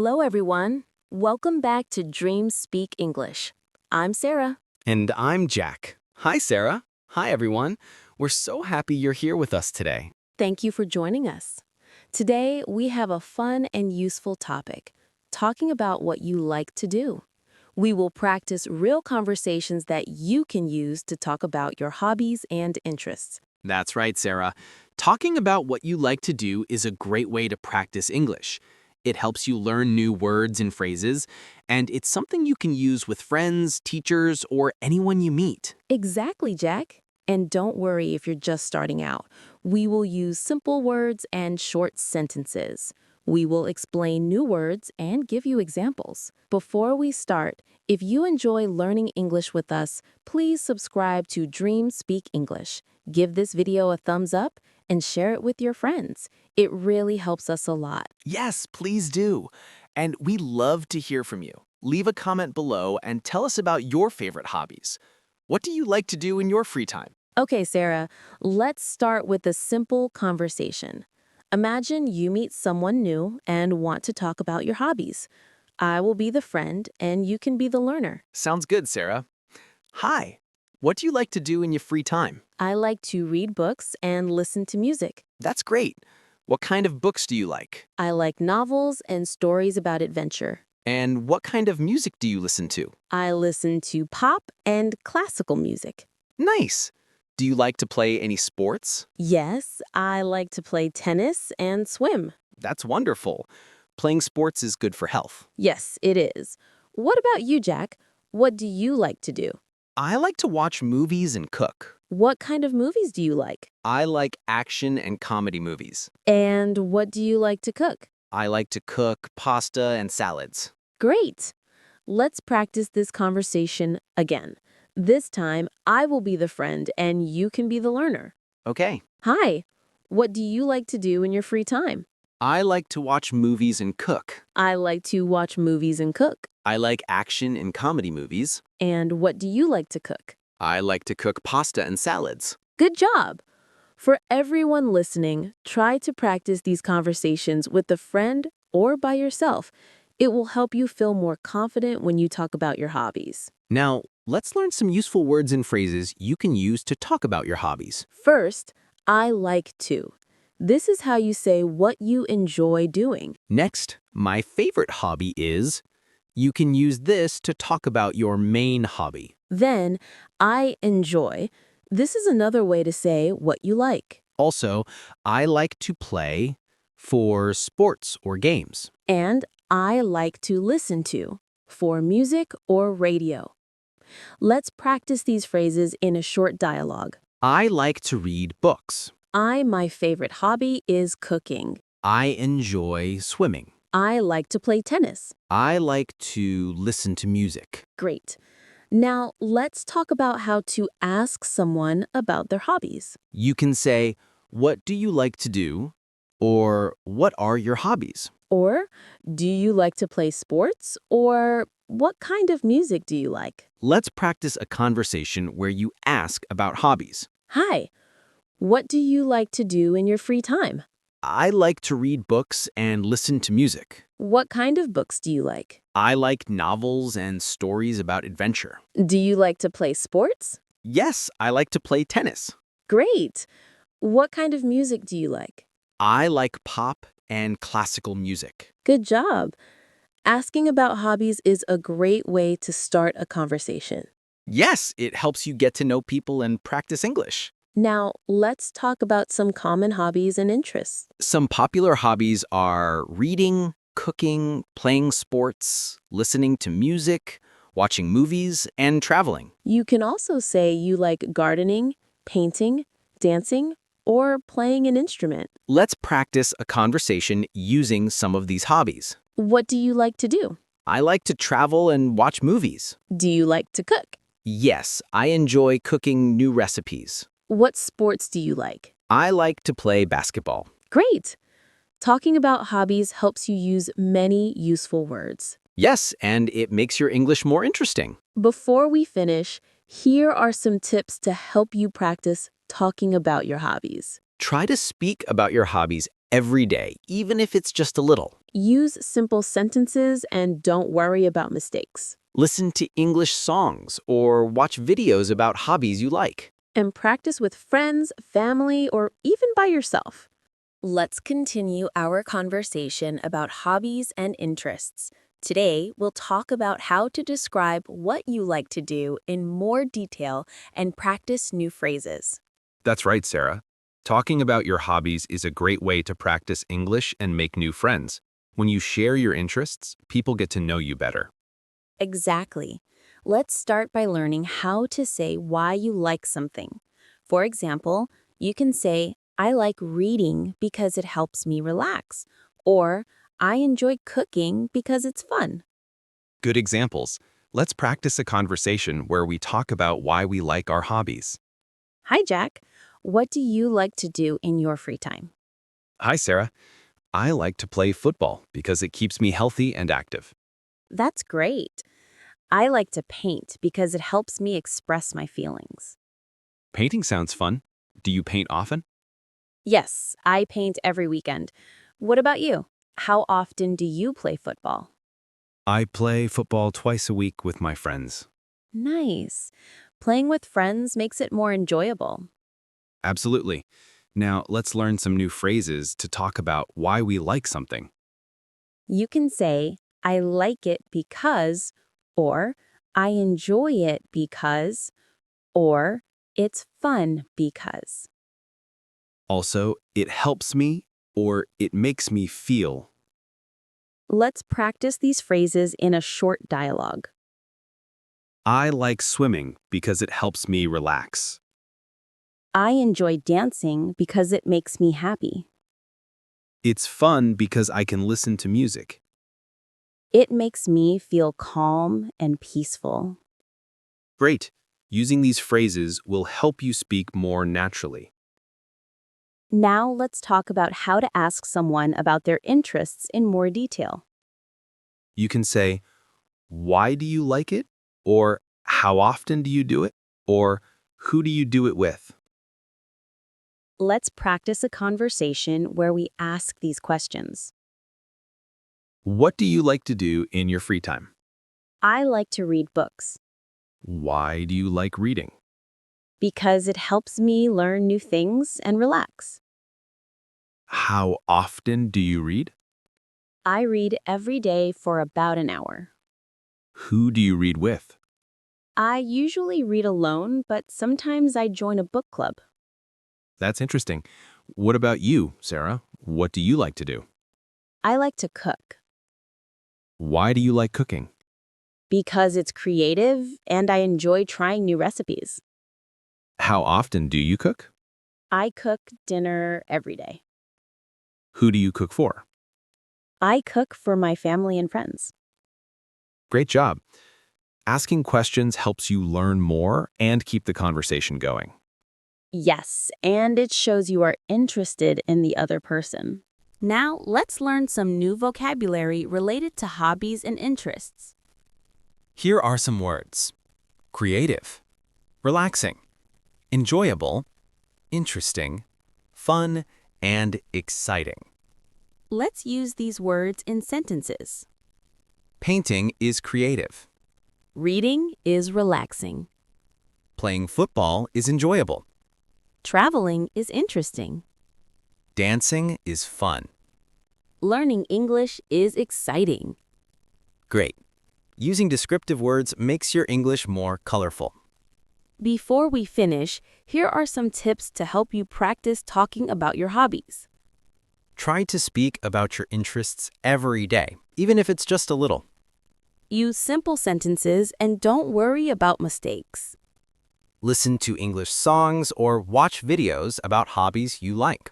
Hello, everyone. Welcome back to Dreams Speak English. I'm Sarah. And I'm Jack. Hi, Sarah. Hi, everyone. We're so happy you're here with us today. Thank you for joining us. Today, we have a fun and useful topic, talking about what you like to do. We will practice real conversations that you can use to talk about your hobbies and interests. That's right, Sarah. Talking about what you like to do is a great way to practice English. It helps you learn new words and phrases, and it's something you can use with friends, teachers, or anyone you meet. Exactly, Jack. And don't worry if you're just starting out. We will use simple words and short sentences. We will explain new words and give you examples. Before we start, if you enjoy learning English with us, please subscribe to Dream Speak English. Give this video a thumbs up and share it with your friends. It really helps us a lot. Yes, please do. And we love to hear from you. Leave a comment below and tell us about your favorite hobbies. What do you like to do in your free time? Okay, Sarah, let's start with a simple conversation. Imagine you meet someone new and want to talk about your hobbies. I will be the friend and you can be the learner. Sounds good, Sarah. Hi. What do you like to do in your free time? I like to read books and listen to music. That's great. What kind of books do you like? I like novels and stories about adventure. And what kind of music do you listen to? I listen to pop and classical music. Nice. Do you like to play any sports? Yes, I like to play tennis and swim. That's wonderful. Playing sports is good for health. Yes, it is. What about you, Jack? What do you like to do? I like to watch movies and cook. What kind of movies do you like? I like action and comedy movies. And what do you like to cook? I like to cook pasta and salads. Great! Let's practice this conversation again. This time, I will be the friend and you can be the learner. Okay. Hi! What do you like to do in your free time? I like to watch movies and cook. I like to watch movies and cook. I like action and comedy movies. And what do you like to cook? I like to cook pasta and salads. Good job! For everyone listening, try to practice these conversations with a friend or by yourself. It will help you feel more confident when you talk about your hobbies. Now, let's learn some useful words and phrases you can use to talk about your hobbies. First, I like to. This is how you say what you enjoy doing. Next, my favorite hobby is. You can use this to talk about your main hobby. Then, I enjoy. This is another way to say what you like. Also, I like to play for sports or games. And I like to listen to for music or radio. Let's practice these phrases in a short dialogue. I like to read books. My favorite hobby is cooking. I enjoy swimming. I like to play tennis. I like to listen to music. Great. Now, let's talk about how to ask someone about their hobbies. You can say, what do you like to do? Or what are your hobbies? Or, do you like to play sports? Or, what kind of music do you like? Let's practice a conversation where you ask about hobbies. Hi. What do you like to do in your free time? I like to read books and listen to music. What kind of books do you like? I like novels and stories about adventure. Do you like to play sports? Yes, I like to play tennis. Great. What kind of music do you like? I like pop and classical music. Good job. Asking about hobbies is a great way to start a conversation. Yes, it helps you get to know people and practice English. Now, let's talk about some common hobbies and interests. Some popular hobbies are reading, cooking, playing sports, listening to music, watching movies, and traveling. You can also say you like gardening, painting, dancing, or playing an instrument. Let's practice a conversation using some of these hobbies. What do you like to do? I like to travel and watch movies. Do you like to cook? Yes, I enjoy cooking new recipes. What sports do you like? I like to play basketball. Great! Talking about hobbies helps you use many useful words. Yes, and it makes your English more interesting. Before we finish, here are some tips to help you practice talking about your hobbies. Try to speak about your hobbies every day, even if it's just a little. Use simple sentences and don't worry about mistakes. Listen to English songs or watch videos about hobbies you like. And practice with friends, family, or even by yourself. Let's continue our conversation about hobbies and interests. Today, we'll talk about how to describe what you like to do in more detail and practice new phrases. That's right, Sarah. Talking about your hobbies is a great way to practice English and make new friends. When you share your interests, people get to know you better. Exactly. Let's start by learning how to say why you like something. For example, you can say, I like reading because it helps me relax, or I enjoy cooking because it's fun. Good examples. Let's practice a conversation where we talk about why we like our hobbies. Hi, Jack. What do you like to do in your free time? Hi, Sarah. I like to play football because it keeps me healthy and active. That's great. I like to paint because it helps me express my feelings. Painting sounds fun. Do you paint often? Yes, I paint every weekend. What about you? How often do you play football? I play football twice a week with my friends. Nice. Playing with friends makes it more enjoyable. Absolutely. Now, let's learn some new phrases to talk about why we like something. You can say, I like it because, or I enjoy it because, or it's fun because. Also, it helps me or it makes me feel. Let's practice these phrases in a short dialogue. I like swimming because it helps me relax. I enjoy dancing because it makes me happy. It's fun because I can listen to music. It makes me feel calm and peaceful. Great. Using these phrases will help you speak more naturally. Now let's talk about how to ask someone about their interests in more detail. You can say, why do you like it? Or how often do you do it? Or who do you do it with? Let's practice a conversation where we ask these questions. What do you like to do in your free time? I like to read books Why do you like reading? because it helps me learn new things and relax. How often do you read? I read every day for about an hour. Who do you read with? I usually read alone, but sometimes I join a book club. That's interesting. What about you, Sarah? What do you like to do? I like to cook Why do you like cooking? because it's creative and I enjoy trying new recipes. How often do you cook? I cook dinner every day. Who do you cook for? I cook for my family and friends. Great job. Asking questions helps you learn more and keep the conversation going. Yes, and it shows you are interested in the other person. Now, let's learn some new vocabulary related to hobbies and interests. Here are some words. Creative, relaxing, enjoyable, interesting, fun, and exciting. Let's use these words in sentences. Painting is creative. Reading is relaxing. Playing football is enjoyable. Traveling is interesting. Dancing is fun. Learning English is exciting. Great. Using descriptive words makes your English more colorful. Before we finish, here are some tips to help you practice talking about your hobbies. Try to speak about your interests every day, even if it's just a little. Use simple sentences and don't worry about mistakes. Listen to English songs or watch videos about hobbies you like.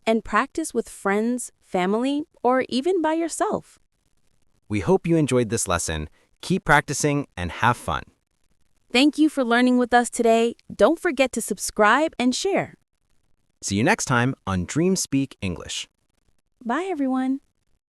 And practice with friends, family, or even by yourself. We hope you enjoyed this lesson. Keep practicing and have fun. Thank you for learning with us today. Don't forget to subscribe and share. See you next time on Dream Speak English. Bye, everyone.